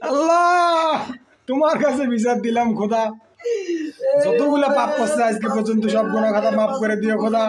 আল্লাহ তোমার কাছে বিচার দিলাম খোদা, যতগুলা পাপ করছে আজকে পর্যন্ত সব গুনাহ খাতা মাফ করে দিও খোদা।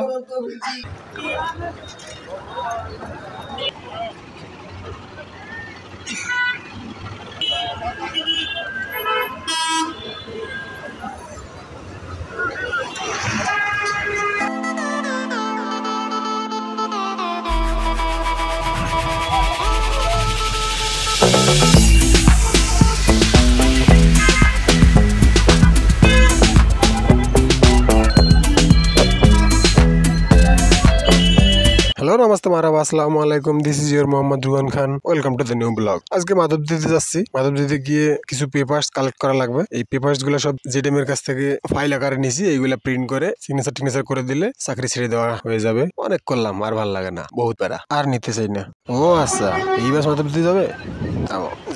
हेलो नमस्ते माराब আসসালামু আলাইকুম, this is your Mohammad Ruhan Khan. Welcome to the new blog. আজকে মাধবদীতে যাচ্ছি। মাধবদীতে গিয়ে কিছু পেপারস কালেক্ট করা লাগবে। এই পেপারস গুলো সব জেডিএম এর কাছ থেকে ফাইল আকারে নিছি। এইগুলা প্রিন্ট করে সিগনেচার করে দিলে চাকরি ছেড়ে দেওয়া হয়ে যাবে। অনেক করলাম, আর ভালো লাগে না, বহুত প্যারা, আর নিতে চাই না। ও আচ্ছা, এই বাস মাধবদী যাবে?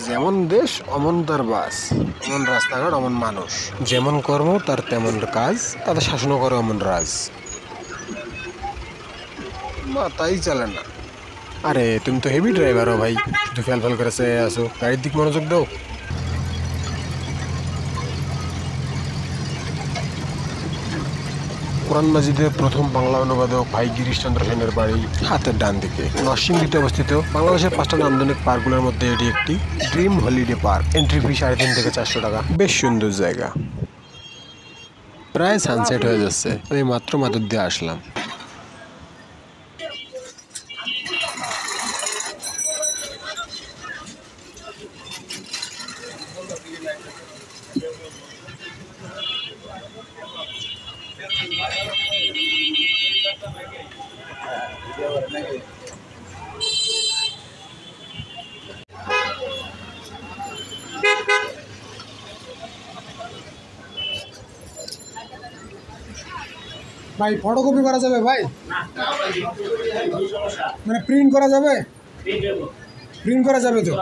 যেমন দেশ অমন তার বাস, অমন রাস্তাঘাট অমন মানুষ, যেমন কর্ম তার তেমন কাজ, তাদের শাসনও করে অমন রাজ। তাই চলে না। আরে তুমি তো হেভি ড্রাইভার হো ভাই, শুধু ফেল করে চেয়ে আসো, গাড়ির দিক মনোযোগ দাও। কোরআন মাজিদের প্রথম বাংলা অনুবাদক ভাই গিরিশ চন্দ্র সেনের বাড়ি হাতের ডান দিকে, নরসিংদীতে অবস্থিত। বাংলাদেশের 5টা নান্দনিক পার্কগুলোর মধ্যে এটি একটি। Dream holiday park, entry fee 3.5 থেকে 400 টাকা। বেশ সুন্দর জায়গা। প্রায় সানসেট হয়ে যাচ্ছে, আমি মাত্র মাধবদী আসলাম। ভাই ফটোকপি করা যাবে ভাই? মানে প্রিন্ট করা যাবে? প্রিন্ট করা যাবে তো?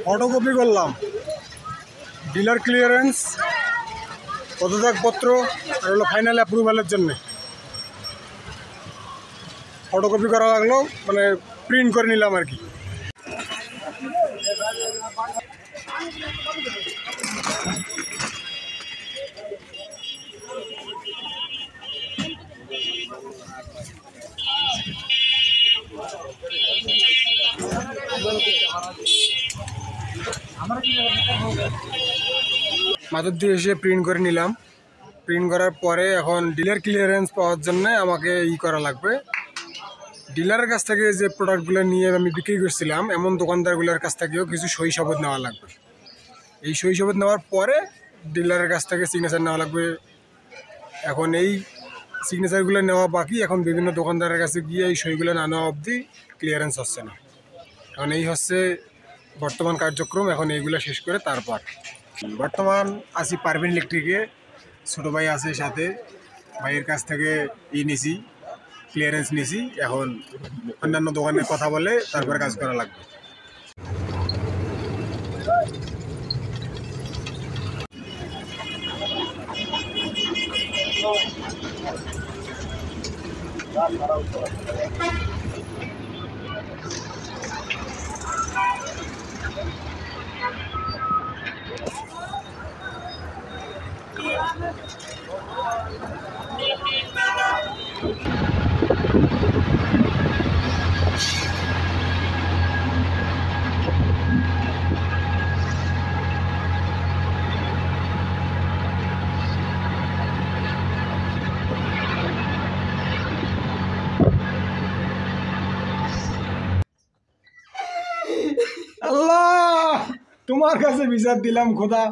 ফটোকপি করলাম, ডিলার ক্লিয়ারেন্স, পদত্যাগপত্র আর হলো ফাইনাল অ্যাপ্রুভালের জন্য ফটোকপি করা লাগলো, মানে প্রিন্ট করে নিলাম আর কি। মাধবদী এসে প্রিন্ট করে নিলাম। প্রিন্ট করার পরে এখন ডিলার ক্লিয়ারেন্স পাওয়ার জন্য আমাকে করা লাগবে। ডিলারের কাছ থেকে যে প্রোডাক্টগুলো নিয়ে আমি বিক্রি করছিলাম, এমন দোকানদারগুলোর কাছ থেকেও কিছু সই শপথ নেওয়া লাগবে। এই সই শপথ নেওয়ার পরে ডিলারের কাছ থেকে সিগনেচার নেওয়া লাগবে। এখন এই সিগনেচারগুলো নেওয়া বাকি। এখন বিভিন্ন দোকানদারের কাছে গিয়ে এই সইগুলো না নেওয়া অবধি ক্লিয়ারেন্স হচ্ছে না। এখন এই হচ্ছে বর্তমান কার্যক্রম। এখন এইগুলো শেষ করে তারপর বর্তমান আছি পারভিন ইলেকট্রিকে। ছোটো ভাই আছে সাথে, ভাইয়ের কাছ থেকে নিছি, ক্লিয়ারেন্স নিছি। এখন অন্যান্য দোকানে কথা বলে তারপরে কাজ করা লাগবে। আল্লাহ তোমার কাছে বিচার দিলাম খোদা,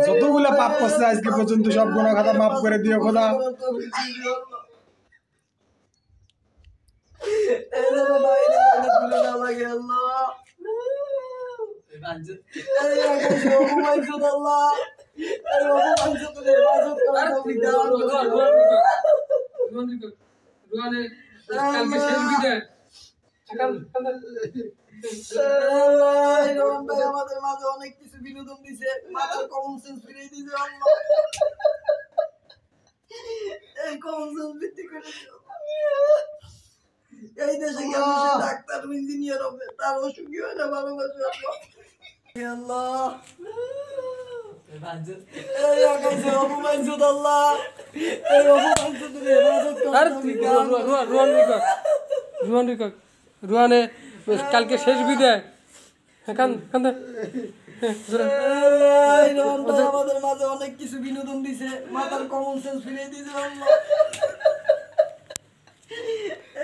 যতগুলা পাপ করছে আজকে পর্যন্ত সব গুনাহ খাতা মাফ করে দিও খোদা। অনেক কিছু বিনোদন দিছে, মাথার কমন সেন্স ফিরিয়ে দিয়েছে আল্লাহ। এই কমন সেন্স ভিত্তি করে এই দেশে কেন সে ডাক্তার ইঞ্জিনিয়ার হবে, তার অসুখী হয় না ভালোবাসে আল্লাহ। আল্লাহ এই আকাশে অপমানজুদ আল্লাহ, এই অপমানজুদের ইবাদত করতে রুহানে কালকে শেষ বিদায়। আমাদের মাঝে অনেক কিছু বিনোদন দিছে, মাথার কমন সেন্স ফিরিয়ে দিয়েছে আল্লাহ।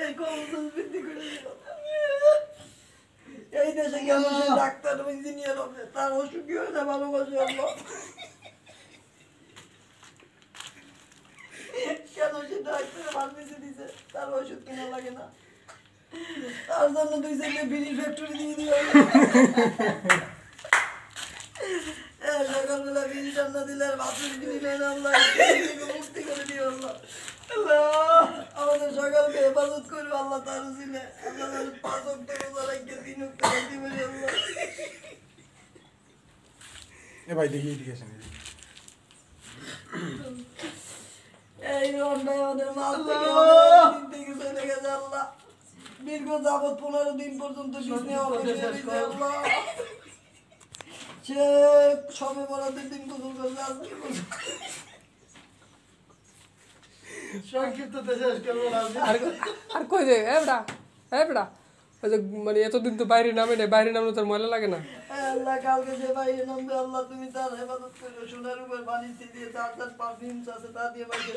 এই কমন সেন্স বৃদ্ধি করে এই দেশে কেন সে ডাক্তার ইঞ্জিনিয়ার হবে, তার অসুখী হয় না ভালোবাসে আল্লাহ। কেন সে ডাক্তার ফার্মেসি দিছে, তার ওষুধ কিনা লাগে না, তার জন্য 2 সেকেন্ডে বিড়ির ফ্যাক্টরি দিয়ে দিও। সকালবেলা বিড়ি টান্না দিলে আর বাথরুম কিনি নেয় না আল্লাহ, মুক্তি করে দিও আল্লাহ। আমাদের সকালকে হেফাজত করবে আল্লাহ, তার উসিলে আল্লাহ 5 ওয়াক্ত রোজা রাখে 3 ওয়াক্ত শান্তি বলি আল্লাহ। এ ভাই দেখি এদিকে আসেন। এই রন্ডায় আমাদের মাছ থেকে চলে গেছে আল্লাহ। দীর্ঘ যাবৎ 15 দিন পর্যন্ত বিছনে অবস্থা আল্লাহ। সে সবে বরাতের দিন গোসল করছে, আজকে সংক্ষিপ্ত শেষ করবো না আর কই যে বেটা ওই যে মানে এতদিন তো বাইরে নামে নেই, বাইরে নামলে তোর ময়লা লাগে না? আল্লাহ কালকে যে বাইরে নামবে আল্লাহ তুমি তার হেফাজত করো, সোনার উপর বানিয়ে দিয়ে তার পারফিউমস আছে তা দিয়ে বাইরে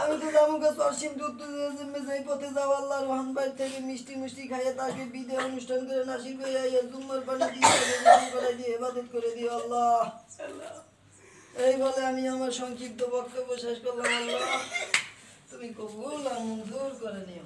আমি তো জামুকা সরসিম দুধ মেজাই পথে যাও আল্লাহ। রোহান বাড়ি থেকে মিষ্টি মিষ্টি খাইয়ে তাকে বিদে অনুষ্ঠান করে নাসির করে জুম্মার পানি দিয়ে হেফাজত করে দিও আল্লাহ। এই বলে আমি আমার সংক্ষিপ্ত বক্তব্য শেষ করলাম আল্লাহ, তুমি কবুল আর মঞ্জুর করে নিও।